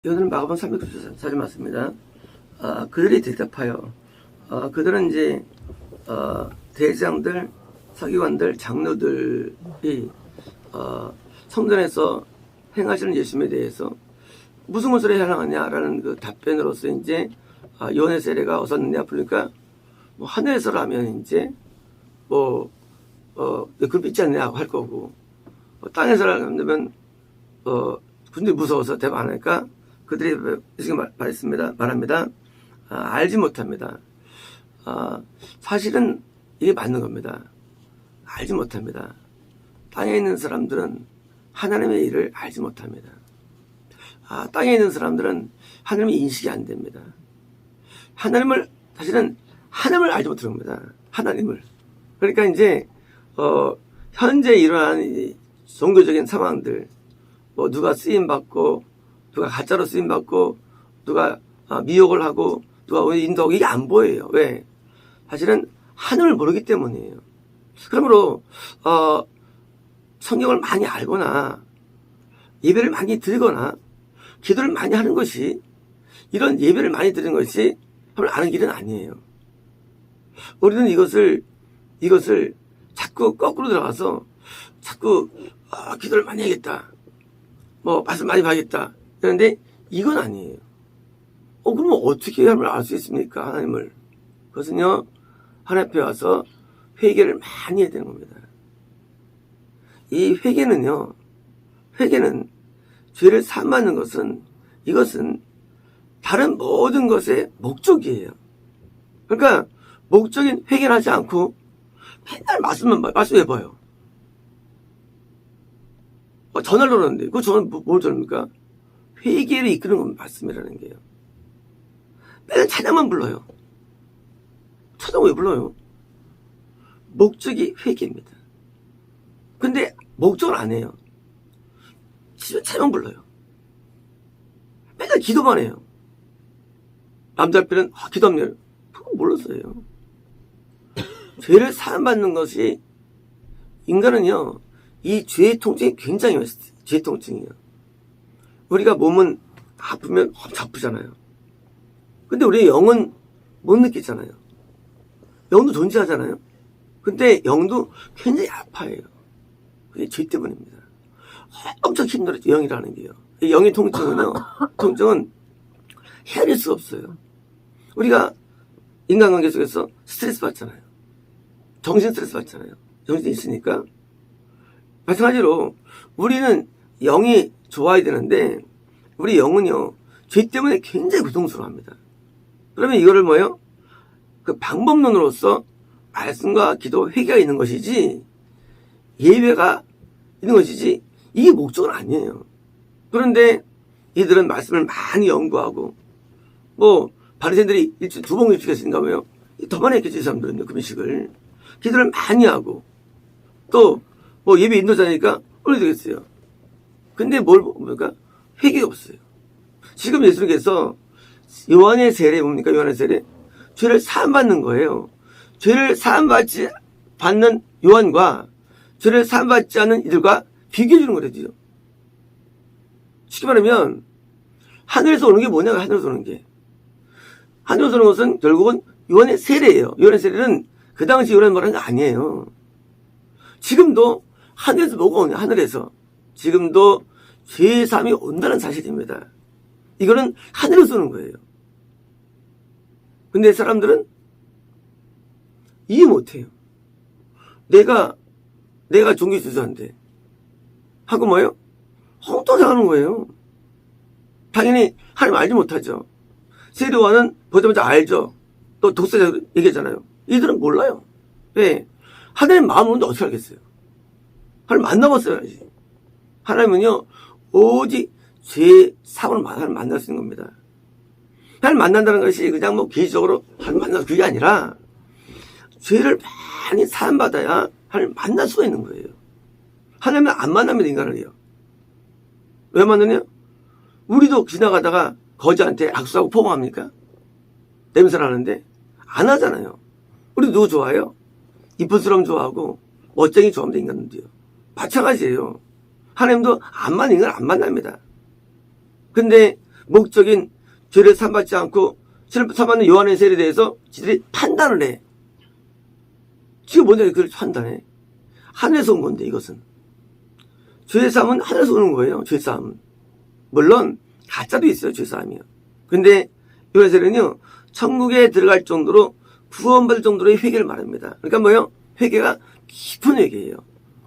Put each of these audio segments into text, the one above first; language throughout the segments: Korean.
오늘은 마가복음 394절 맞습니다. 그들이 대답하여 그들은 이제 대장들, 서기관들, 장로들이 성전에서 행하시는 예수님에 대해서 무슨 것으로 해당하냐라는 그 답변으로서 이제 요한의 세례가 어디서느냐 그러니까 뭐 하늘에서라면 이제 그걸 믿지 않냐고 할 거고 땅에서라면 군대 무서워서 대답 안 하니까 그들이 지금 말합니다. 알지 못합니다. 사실은 이게 맞는 겁니다. 알지 못합니다. 땅에 있는 사람들은 하나님의 일을 알지 못합니다. 땅에 있는 사람들은 하나님의 인식이 안 됩니다. 사실은 하나님을 알지 못하는 겁니다. 하나님을. 그러니까 이제 현재 일어나는 이 종교적인 상황들, 누가 쓰임받고 누가 가짜로 쓰임받고 누가 미혹을 하고 누가 인도하고 이게 안 보여요. 왜? 사실은 하늘을 모르기 때문이에요. 그러므로 성경을 많이 알거나 예배를 많이 드리거나 기도를 많이 하는 것이 이런 예배를 많이 드리는 것이 하나님을 아는 길은 아니에요. 우리는 이것을 자꾸 거꾸로 들어가서 자꾸 기도를 많이 해야겠다. 말씀 많이 봐야겠다. 그런데 이건 아니에요. 그러면 어떻게 하나님을 알 수 있습니까? 하나님을. 그것은요, 하나님 앞에 와서 회개를 많이 해야 되는 겁니다. 이 회개는 죄를 사함받는 것은 이것은 다른 모든 것의 목적이에요. 그러니까 목적인 회개를 하지 않고 맨날 말씀해봐요. 전화를 넣었는데 그 전화 뭘 전합니까? 회개를 이끄는 건 말씀이라는 게요. 맨날 찬양만 불러요. 찬양 왜 불러요? 목적이 회개입니다. 근데 목적을 안 해요. 집에 찬양 불러요. 맨날 기도만 해요. 남자 앞에는 기도합니다. 그거 몰랐어요. 죄를 사함받는 것이 인간은요. 이 죄의 통증이 굉장히 많습니다. 죄의 통증이요. 우리가 몸은 아프면 엄청 아프잖아요. 근데 우리 영은 못 느끼잖아요. 영도 존재하잖아요. 근데 영도 굉장히 아파해요. 그게 죄 때문입니다. 엄청 힘들어요. 영이라는 게요. 영의 통증은 헤아릴 수 없어요. 우리가 인간관계 속에서 스트레스 받잖아요. 정신 스트레스 받잖아요. 정신이 있으니까. 마찬가지로 우리는 영이 좋아야 되는데 우리 영은요 죄 때문에 굉장히 고통스러워합니다. 그러면 이거를 그 방법론으로서 말씀과 기도 회개가 있는 것이지 예배가 있는 것이지 이게 목적은 아니에요. 그런데 이들은 말씀을 많이 연구하고 바리새인들이 일주일에 2번 금식했으니까 더 많이 했겠지. 이 사람들은요 금식을 기도를 많이 하고 또 예배 인도자니까 올려야 되겠어요. 근데 뭡니까? 회개가 없어요. 지금 예수님께서 요한의 세례 뭡니까? 요한의 세례? 죄를 사함받는 거예요. 죄를 사함받지 받는 요한과 죄를 사함받지 않는 이들과 비교해 주는 거래요. 쉽게 말하면 하늘에서 오는 게 뭐냐고. 하늘에서 오는 게. 하늘에서 오는 것은 결국은 요한의 세례예요. 요한의 세례는 그 당시 요한이 말하는 게 아니에요. 지금도 하늘에서 뭐가 오냐. 하늘에서. 지금도 죄의 삶이 온다는 사실입니다. 이거는 하늘에서 오는 거예요. 근데 사람들은 이해 못해요. 내가 종교 지도자인데 하고 엉뚱하는 거예요. 당연히 하나님 알지 못하죠. 세례요한은 보자마자 알죠. 또 독사자 얘기했잖아요. 이들은 몰라요. 왜? 하나님 마음을 오는데 어떻게 알겠어요? 하나님 만나봤어야지. 하나님은요 오직 죄 사고를 만날 수 있는 겁니다. 하나님 만난다는 것이 그냥 개인적으로 하나님 만나서 그게 아니라 죄를 많이 사함받아야 하나님 만날 수가 있는 거예요. 하나님은 안 만나면 인간을요. 왜 만나냐? 우리도 지나가다가 거지한테 악수하고 포옹합니까? 냄새 나는데 안 하잖아요. 우리 누구 좋아해요? 이쁜 사람 좋아하고 멋쟁이 좋아하면 인간들이요. 마찬가지예요. 하나님도 인간을 안 만납니다. 근데 목적인 죄를 삼받지 않고 죄를 삼받는 요한의 세례에 대해서 지들이 판단을 해. 지금 뭔데 그걸 판단해? 하늘에서 온 건데 이것은. 죄사함은 하늘에서 오는 거예요. 죄사함은. 물론 가짜도 있어요. 죄사함이요. 근데 요한의 세례는요. 천국에 들어갈 정도로 구원받을 정도로의 회개를 말합니다. 그러니까 뭐예요? 회개가 깊은 회개예요.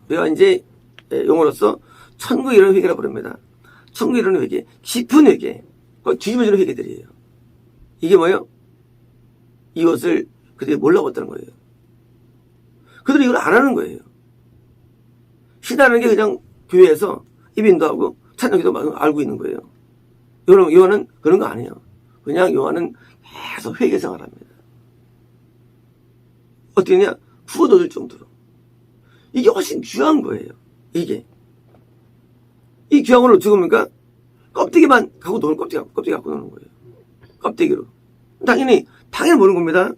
우리가 이제 용어로서 천국에 이르는 회개라고 부릅니다. 천국에 이르는 회개, 깊은 회개, 뒤집어지는 회개들이에요. 이게 뭐예요? 이것을 그들이 몰라봤다는 거예요. 그들이 이걸 안 하는 거예요. 신하는 게 그냥 교회에서 입인도 하고 찬양기도 알고 있는 거예요. 요한은 그런 거 아니에요. 그냥 요한은 계속 회개 생활을 합니다. 어떻게 냐 구원 얻을 정도로. 이게 훨씬 귀한 거예요. 이게. 이 귀한 걸 어떻게 봅니까? 껍데기만 갖고 노는 껍데기 갖고 노는 거예요. 껍데기로. 당연히 모르는 겁니다.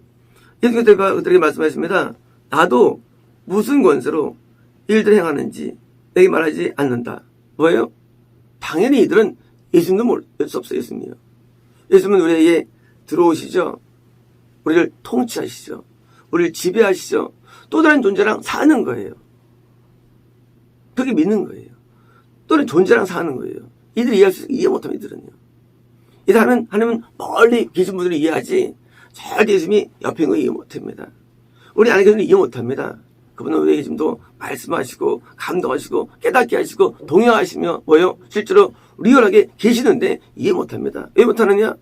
예수님께서 그들에게 말씀하셨습니다. 나도 무슨 권세로 일들을 행하는지 내게 말하지 않는다. 뭐예요? 당연히 이들은 예수님도 모를 수 없어요. 예수님이요. 예수님은 우리에게 들어오시죠. 우리를 통치하시죠. 우리를 지배하시죠. 또 다른 존재랑 사는 거예요. 그렇게 믿는 거예요. 또 다른 존재랑 사는 거예요. 이들이 이해 못하면 이들은요. 이들 하나님은 멀리 계신 분들이 이해하지 절대 예수님이 옆에 있는 거 이해 못합니다. 우리 안에 계신 분이 이해 못합니다. 그분은 우리에게 지금도 말씀하시고 감동하시고 깨닫게 하시고 동행하시며 뭐예요? 실제로 리얼하게 계시는데 이해 못합니다. 왜 못하느냐?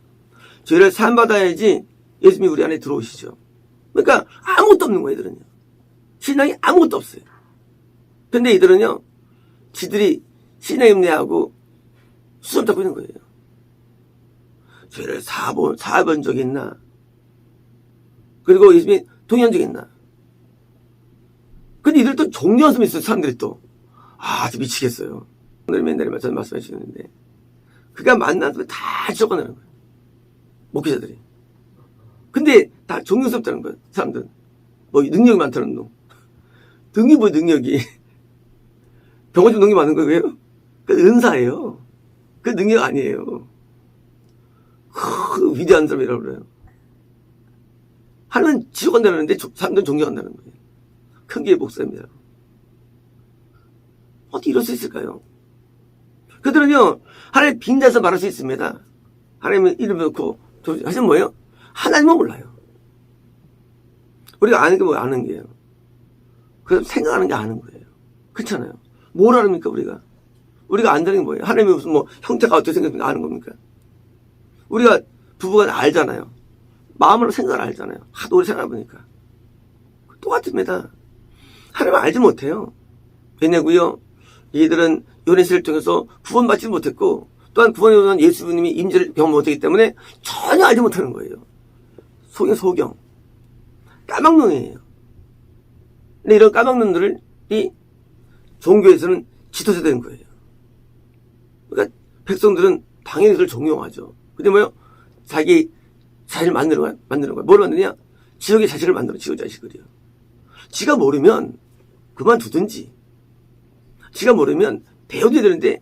죄를 사함받아야지 예수님이 우리 안에 들어오시죠. 그러니까 아무것도 없는 거예요. 이들은요. 신앙이 아무것도 없어요. 근데 이들은요. 지들이 신의 임내하고 수염 잡고 있는 거예요. 죄를 사본 적이 있나? 그리고 예수님이 동의한 적이 있나? 근데 이들 또 종려스미 있어요. 사람들이 또. 미치겠어요. 오늘 맨날 말씀해 주시는데 그가 만난 사람 다 적어내는 거예요. 목회자들이. 근데 다 존경스럽다는 거예요. 사람들은. 능력이 많다는 놈. 능력이. 병원 좀 능력이 많은 거예요? 그 은사예요. 그 능력 아니에요. 위대한 사람이라고 그래요. 하나님은 지옥 간다는데 사람들은 존경한다는 거예요. 큰 게 목사입니다. 어떻게 이럴 수 있을까요? 그들은요, 하나님 빈자에서 말할 수 있습니다. 하나님은 이름 놓고, 하시면 뭐예요? 하나님은 몰라요. 우리가 아는 게 아는 게요. 그래서 생각하는 게 아는 거예요. 그렇잖아요. 뭘 아닙니까, 우리가? 우리가 안다는 게 뭐예요? 하나님이 무슨 형태가 어떻게 생겼는지 아는 겁니까? 우리가 부부가 알잖아요. 마음으로 생각을 알잖아요. 하도 오래 생각해보니까. 똑같습니다. 하나님은 알지 못해요. 왜냐고요? 얘들은 요네스를 통해서 구원받지 못했고 또한 구원에 오는 예수님이 임재를 경험 못했기 때문에 전혀 알지 못하는 거예요. 소경. 까막눈이에요. 근데 이런 까막눈들이 종교에서는 지도자 되는 거예요. 그러니까 백성들은 당연히 그걸 존경하죠. 근데 자기 자신을 만드는 거야. 뭘 만드냐? 지역의 자식을 만들어, 지역 자식을요. 지가 모르면 그만두든지. 지가 모르면 배워야 되는데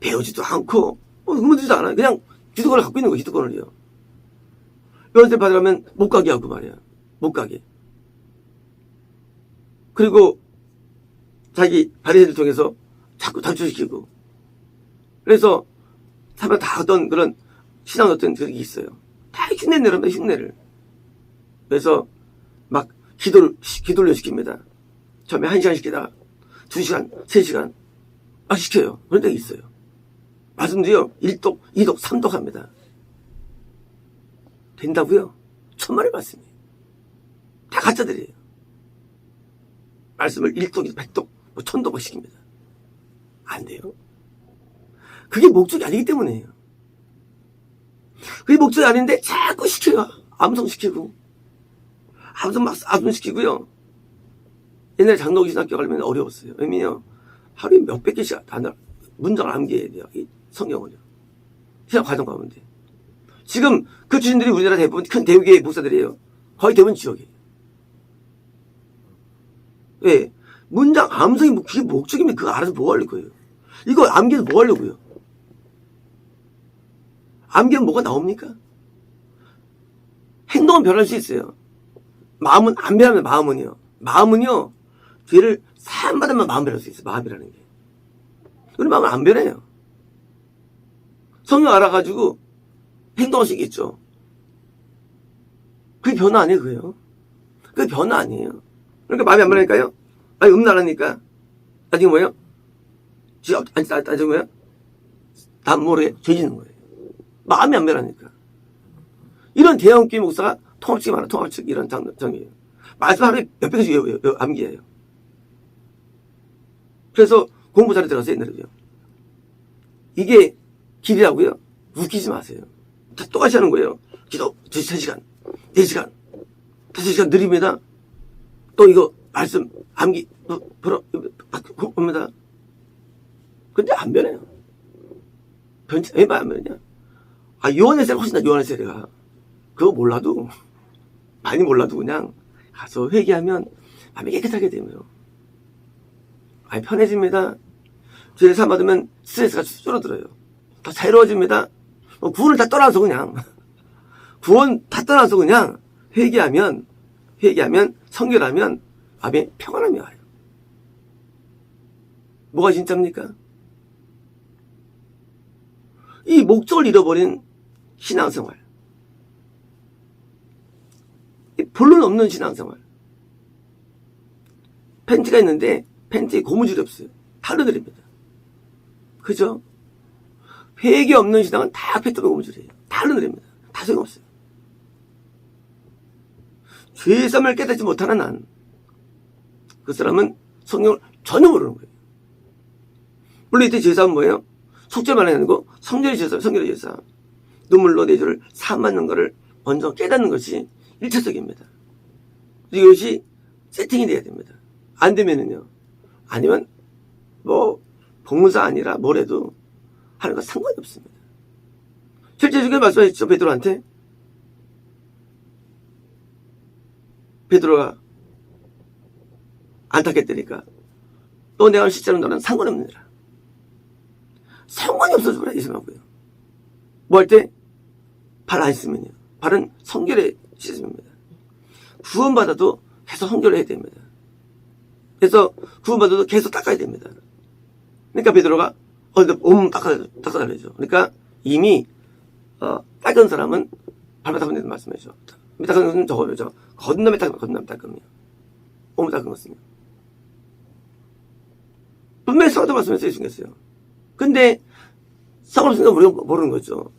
배우지도 않고 그만두지도 않아요. 그냥 기득권을 갖고 있는 거예요. 기득권을요. 요한세 받으려면 못 가게 하고 말이야. 못 가게. 그리고 자기 바리새인을 통해서 자꾸 탈출시키고. 그래서 사람 다 어떤 그런 신앙 어떤 그런 게 있어요. 다 흉내내랍니다. 흉내를. 그래서 막 기도를 시킵니다. 처음에 1시간 시키다가 2시간, 3시간 시켜요. 그런 데가 있어요. 말씀도요. 1독, 2독, 3독 합니다. 된다고요? 천만의 말씀이에요. 다 가짜들이에요. 말씀을 1독, 100독, 1000독 시킵니다. 안 돼요. 그게 목적이 아니기 때문이에요. 그게 목적이 아닌데 자꾸 시켜요. 암송시키고. 암송시키고요. 옛날에 장로기 신학교 가려면 어려웠어요. 왜냐면 하루에 몇백 개씩 문장을 암기해야 돼요. 이 성경을요. 신학 과정 가운데. 지금 그 주신들이 우리나라 대부분 큰 대우교회 목사들이에요. 거의 대부분 지역이에요. 왜? 문장 암송이 그게 목적이면 그거 알아서 뭐 하려고 해요. 이거 암기해서 뭐 하려고요. 암기는 뭐가 나옵니까? 행동은 변할 수 있어요. 마음은 안 변하면 마음은요 죄를 사함받으면 마음 변할 수 있어요. 마음이라는 게. 우리 마음은 안 변해요. 성령 알아가지고 행동할 수 있겠죠. 그게 변화 아니에요, 그게요. 그게 변화 아니에요. 그러니까 마음이 안 변하니까요. 아니, 음란하니까. 나중에 뭐예요? 나중에 뭐예요? 남 모르게 죄 짓는 거예요. 마음이 안 변하니까. 이런 대형교회 목사가 통합측이 많아, 통합측 이런 정이에요. 말씀 하루에 몇백 개씩 암기해요. 그래서 공부 자료 들어가서 옛날에요. 이게 길이라고요? 웃기지 마세요. 다 똑같이 하는 거예요. 기도 3시간, 4시간, 5시간 느립니다. 또 이거 말씀 암기 옵니다. 근데 안 변해요. 왜 안 변하냐? 요한의 세례가 훨씬 나, 요한의 세례가. 그거 몰라도, 많이 몰라도 그냥 가서 회개하면 마음이 깨끗하게 되면 많이 편해집니다. 죄를 사받으면 스트레스가 줄어들어요. 더 자유로워집니다. 구원을 다 떠나서 그냥 구원 다 떠나서 그냥 회개하면 성결하면 마음에 평안함이 와요. 뭐가 진짜입니까? 이 목적을 잃어버린 신앙생활, 본론 없는 신앙생활. 팬티가 있는데 팬티에 고무줄이 없어요. 다 흘러드립니다. 그죠? 회개 없는 신앙은 다 팬티가 고무줄이에요. 다 흘러드립니다. 다 소용없어요. 죄삼을 깨닫지 못하는 한, 그 사람은 성경을 전혀 모르는 거예요. 물론 이때 죄사함은 뭐예요? 속죄만 하는 거, 성결의 죄사, 성결의 죄사. 눈물로 내 죄를 사함받는 것을 먼저 깨닫는 것이 1차적입니다. 이것이 세팅이 돼야 됩니다. 안 되면은요. 아니면 복문사 아니라 뭐래도 하는 거 상관이 없습니다. 실제 주께 말씀하셨죠, 베드로한테. 베드로가 안타깝다니까 또 내가 실제로 너는 상관없느니라. 상관이 없어서 그래, 예수님하고요. 뭐 할 때? 발 안 씻으면요. 발은 성결에 씻습니다. 구원받아도 계속 성결을 해야 됩니다. 그래서 구원받아도 계속 닦아야 됩니다. 그러니까 베드로가 몸 닦아달라죠. 그러니까 이미 닦은 사람은 발만 닦으면 된다는 말씀이죠. 닦은 것은 저거죠. 건너면 닦으면 몸을 닦은 것은요. 분명히 성도 말씀에서 예수님께서요. 근데 상관없으니까 우리가 모르는 거죠.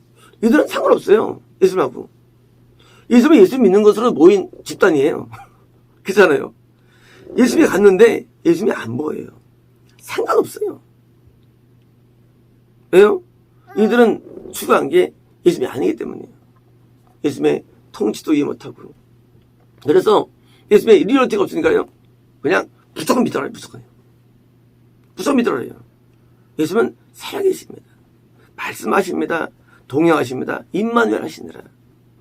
이들은 상관없어요. 예수님하고. 예수님은 예수님 믿는 것으로 모인 집단이에요. 그렇잖아요. 예수님이 갔는데 예수님이 안 보여요. 상관없어요. 왜요? 이들은 추구한 게 예수님이 아니기 때문이에요. 예수님의 통치도 이해 못하고. 그래서 예수님의 리얼티가 없으니까요. 그냥 무조건 믿어라요. 무조건 믿어라요. 예수님은 살아계십니다. 말씀하십니다. 동행하십니다. 임마누엘 하시느라.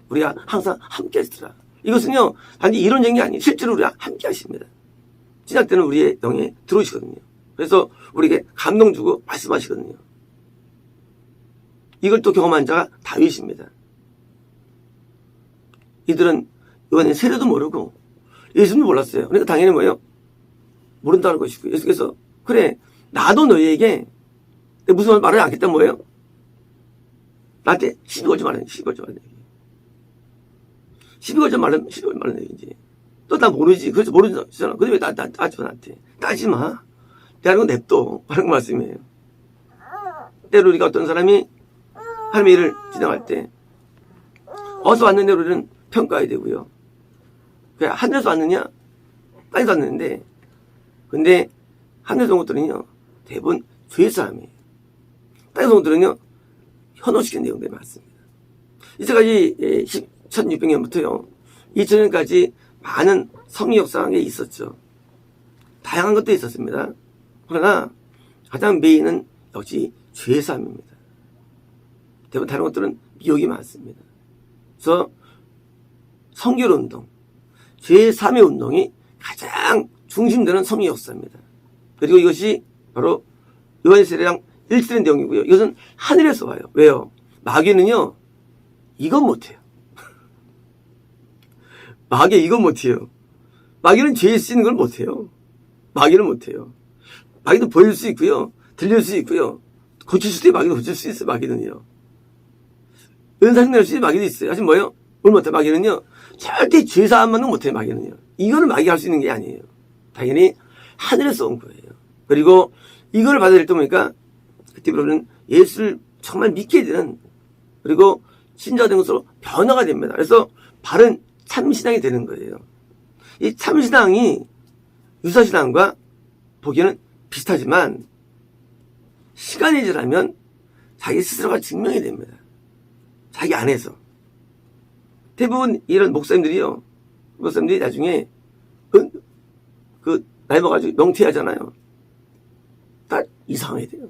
우리가 항상 함께 하시더라. 이것은요, 단지 이론적인 게 아니에요. 실제로 우리가 함께 하십니다. 신약 때는 우리의 영에 들어오시거든요. 그래서 우리에게 감동 주고 말씀하시거든요. 이걸 또 경험한 자가 다윗입니다. 이들은 요한의 세례도 모르고 예수님도 몰랐어요. 그러니까 당연히 뭐예요? 모른다는 것이고 예수께서 그래 나도 너희에게 무슨 말을 안 했단 뭐예요? 나한테 시비 걸지 말라는 얘기. 시비 걸지 말라는 얘기지. 또 나 모르지. 그래서 모르잖아. 근데 왜 따져 나한테. 따지 마. 대하는 건 냅둬. 하는 말씀이에요. 때로 우리가 어떤 사람이 하나님의 일을 진행할 때 어디서 왔느냐 우리는 평가해야 되고요. 그냥 하늘에서 왔느냐 땅에서 왔는데 근데 하늘에서 온 것들은요 대부분 죄사함이에요. 땅에서 온 것들은요 현혹시키는 내용들이 많습니다. 이때까지 1600년부터요 2000년까지 많은 성리 역사가 있었죠. 다양한 것도 있었습니다. 그러나 가장 메인은 역시 죄사함입니다. 대부분 다른 것들은 미혹이 많습니다. 그래서 성결운동, 죄사함의 운동이 가장 중심되는 성리 역사입니다. 그리고 이것이 바로 요한의 세례랑 일치된 내용이고요. 이것은 하늘에서 와요. 왜요? 마귀는요 이건 못해요. 마귀 이건 못해요. 마귀는 죄에 쓰이는 걸 못해요. 마귀는 못해요. 마귀도 보일 수 있고요. 들릴 수 있고요. 고칠 수도 있고 마귀도 고칠 수 있어요. 마귀는요. 은사를 낼 수 있는 마귀도 있어요. 하지만 뭐예요? 뭘 못해 마귀는요. 절대 죄사함만은 못해요. 마귀는요. 이거는 마귀가 할 수 있는 게 아니에요. 당연히 하늘에서 온 거예요. 그리고 이걸 받아들일 때 보니까 그때부터는 예수를 정말 믿게 되는 그리고 신자가 된 것으로 변화가 됩니다. 그래서 바른 참신앙이 되는 거예요. 이 참신앙이 유사신앙과 보기에는 비슷하지만 시간이 지나면 자기 스스로가 증명이 됩니다. 자기 안에서. 대부분 이런 목사님들이 나중에 나이 먹어가지고 명퇴하잖아요. 다 이상하게 돼요.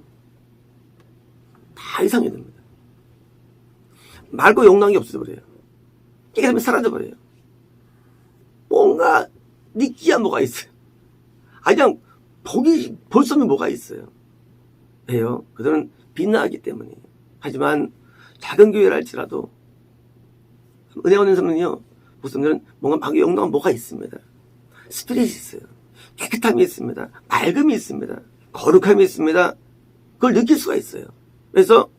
다 이상하게 됩니다. 맑고 용납이 없어져버려요. 깨끗하면 사라져버려요. 뭔가 느끼한 뭐가 있어요. 그냥 볼 수 없는 뭐가 있어요. 왜요? 그들은 빛나기 때문이에요. 하지만 작은 교회를 할지라도 은혜 얻는 사람은요, 목사님들은 뭔가 마귀의 용납한 뭐가 있습니다. 스피릿이 있어요. 깨끗함이 있습니다. 맑음이 있습니다. 거룩함이 있습니다. 그걸 느낄 수가 있어요. 그래서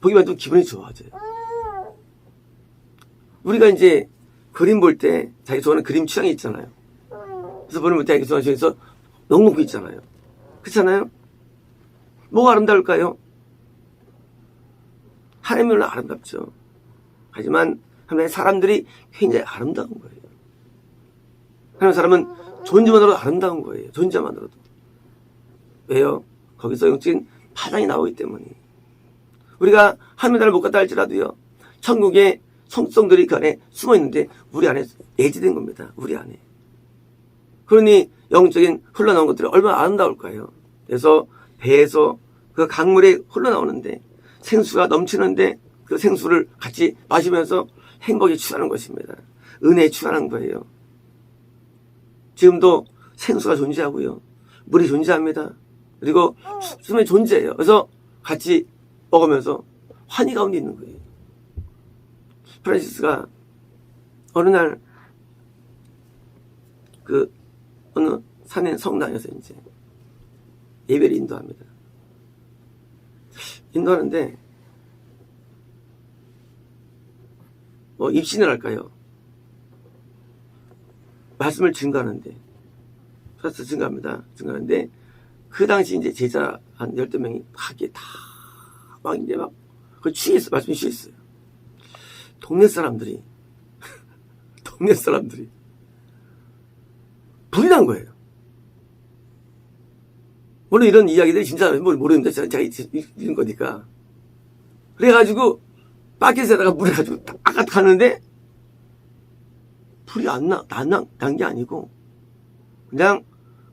보기만 좀 기분이 좋아져요. 우리가 이제 그림 볼 때 자기 좋아하는 그림 취향이 있잖아요. 그래서 그림 볼 때 자기 좋아하는 취향에서 너무 있잖아요. 그렇잖아요? 뭐가 아름다울까요? 하나님은 아름답죠. 하지만 하나님의 사람들이 굉장히 아름다운 거예요. 하나님의 사람은 존재만으로도 아름다운 거예요. 존재만으로도. 왜요? 거기서 영적인 파장이 나오기 때문이에요. 우리가 하나님의 나라를 못 갔다 할지라도요. 천국의 성성들이 그 안에 숨어 있는데 우리 안에 내재된 겁니다. 우리 안에. 그러니 영적인 흘러나온 것들이 얼마나 아름다울까요? 그래서 배에서 그 강물에 흘러나오는데 생수가 넘치는데 그 생수를 같이 마시면서 행복에 취하는 것입니다. 은혜에 취하는 거예요. 지금도 생수가 존재하고요. 물이 존재합니다. 그리고 숨이 존재해요. 그래서 같이 먹으면서 환희 가운데 있는 거예요. 프란시스가 어느 날 어느 산의 성당에서 이제 예배를 인도합니다. 인도하는데 입신을 할까요? 말씀을 증거하는데 그래서 증거하는데 그 당시 이제 제자 한 12명이 막 이제 막 그걸 취했어. 말씀이 취했어요. 동네 사람들이 불이 난 거예요. 물론 이런 이야기들이 진짜 모르는데 제가 이런 거니까. 그래가지고 바켓에다가 물을 가지고 딱 가는데 불이 난 게 아니고 그냥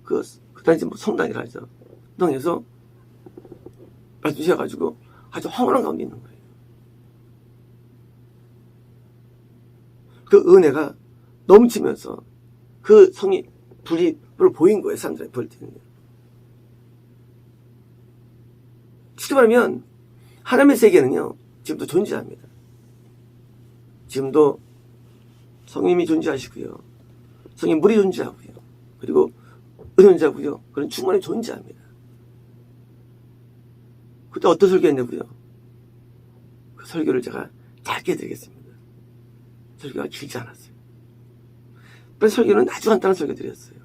그 당시 성당이라 하죠. 성당에서 말씀 주셔가지고 아주 황홀한 가운데 있는 거예요. 그 은혜가 넘치면서 그 성이 불을 보인 거예요. 사람들이 볼 때는. 쉽게 말하면 하나님의 세계는요. 지금도 존재합니다. 지금도 성님이 존재하시고요. 성인 물이 존재하고요. 그리고 은혜 존재하고요. 그런 충만히 존재합니다. 그때 어떤 설교 했냐고요? 그 설교를 제가 짧게 드리겠습니다. 설교가 길지 않았어요. 그래서 설교는 아주 간단한 설교 드렸어요.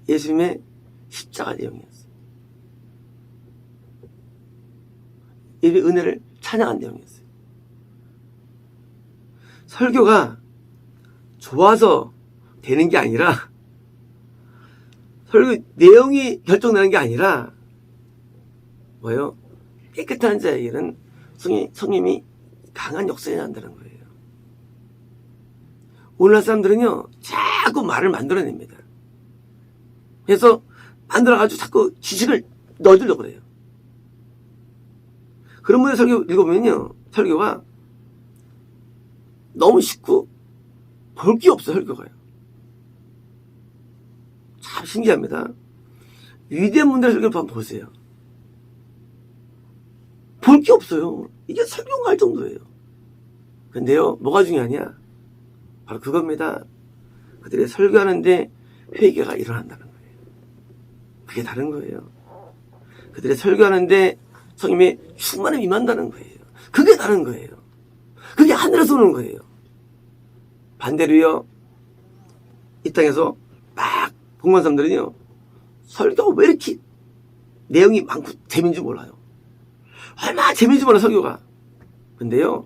예수님의 십자가 내용이었어요. 이 은혜를 찬양한 내용이었어요. 설교가 좋아서 되는 게 아니라 설교 내용이 결정나는 게 아니라 뭐예요? 깨끗한 자에게는 성님이 강한 역사에 난다는 거예요. 오늘날 사람들은요 자꾸 말을 만들어냅니다. 그래서 만들어가지고 자꾸 지식을 넣어주려고 그래요. 그런 분의 설교 읽어보면요 설교가 너무 쉽고 볼 게 없어요. 설교가요. 참 신기합니다. 위대한 분들의 설교를 한번 보세요. 볼 게 없어요. 이게 설교인가 할 정도예요. 근데요, 뭐가 중요하냐? 바로 그겁니다. 그들이 설교하는데 회개가 일어난다는 거예요. 그게 다른 거예요. 그들이 설교하는데 성령의 충만함이 임한다는 거예요. 그게 다른 거예요. 그게 하늘에서 오는 거예요. 반대로요, 이 땅에서 막 공부한 사람들은요, 설교가 왜 이렇게 내용이 많고 재미인지 몰라요. 얼마나 재미인지 몰라, 설교가. 근데요,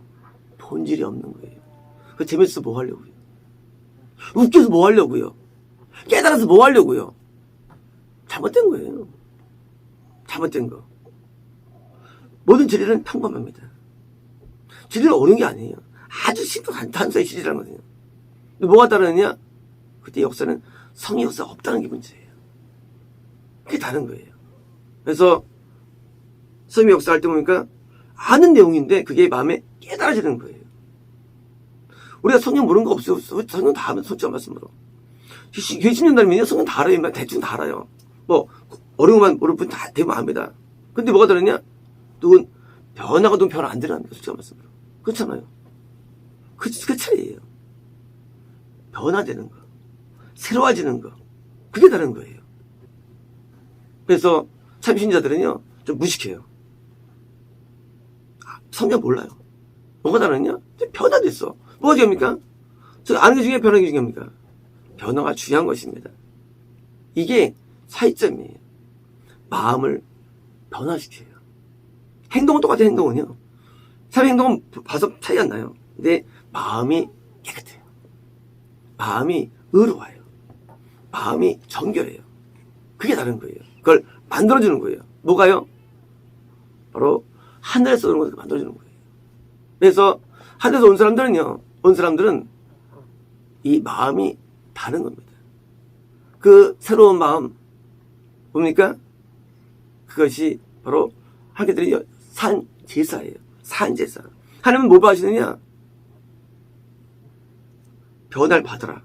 본질이 없는 거예요. 그 재밌어서 뭐 하려고요? 웃겨서 뭐 하려고요? 깨달아서 뭐 하려고요? 잘못된 거예요. 잘못된 거. 모든 진리는 평범합니다. 진리는 어려운 게 아니에요. 아주 쉽고 단순하게 진리라는 거거든요. 근데 뭐가 다르느냐? 그때 역사는 성의 역사가 없다는 게 문제예요. 그게 다른 거예요. 그래서 성의 역사 할 때 보니까 아는 내용인데 그게 마음에 깨달아지는 거예요. 우리가 성경 모르는 거 없어요. 성경 다 하면 솔직한 말씀으로. 계시년 달면요, 성경 다 알아요. 대충 다 알아요. 뭐 어려운 것만 모르는 분 다 대부분 압니다. 근데 뭐가 다르냐? 누군 변화가 좀 변화 안 되랍니다. 솔직한 말씀으로. 그렇잖아요. 그 차이예요. 변화되는 거, 새로워지는 거, 그게 다른 거예요. 그래서 참신자들은요, 좀 무식해요. 성경 몰라요. 뭐가 다르냐? 변화됐어. 뭐가 중요합니까? 저 아는 게 중요해, 변하는 게 중요합니까? 변화가 중요한 것입니다. 이게 차이점이에요. 마음을 변화시켜요. 행동은 똑같아요, 행동은요. 사람 행동은 봐서 차이 안 나요. 근데 마음이 깨끗해요. 마음이 의로워요. 마음이 정결해요. 그게 다른 거예요. 그걸 만들어주는 거예요. 뭐가요? 바로 하늘에서 오는 것을 만들어주는 거예요. 그래서 하늘에서 온 사람들은 이 마음이 다른 겁니다. 그 새로운 마음, 뭡니까? 그것이 바로 하나님들이 산 제사예요. 산 제사. 하나님은 뭘 하시느냐? 변화를 받아라.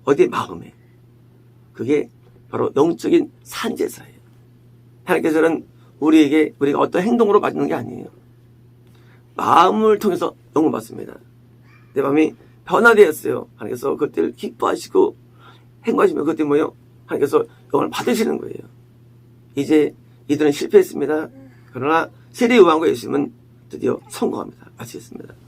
어디? 마음에. 그게 바로 영적인 산 제사예요. 하나님께서는 우리가 어떤 행동으로 받는 게 아니에요. 마음을 통해서 영을 받습니다. 내 마음이 변화되었어요. 하나님께서 그것들을 기뻐하시고 행복하시면 그것들이 뭐예요? 하나님께서 영을 받으시는 거예요. 이제 이들은 실패했습니다. 그러나 세례 요한과 예수님은 드디어 성공합니다. 마치겠습니다.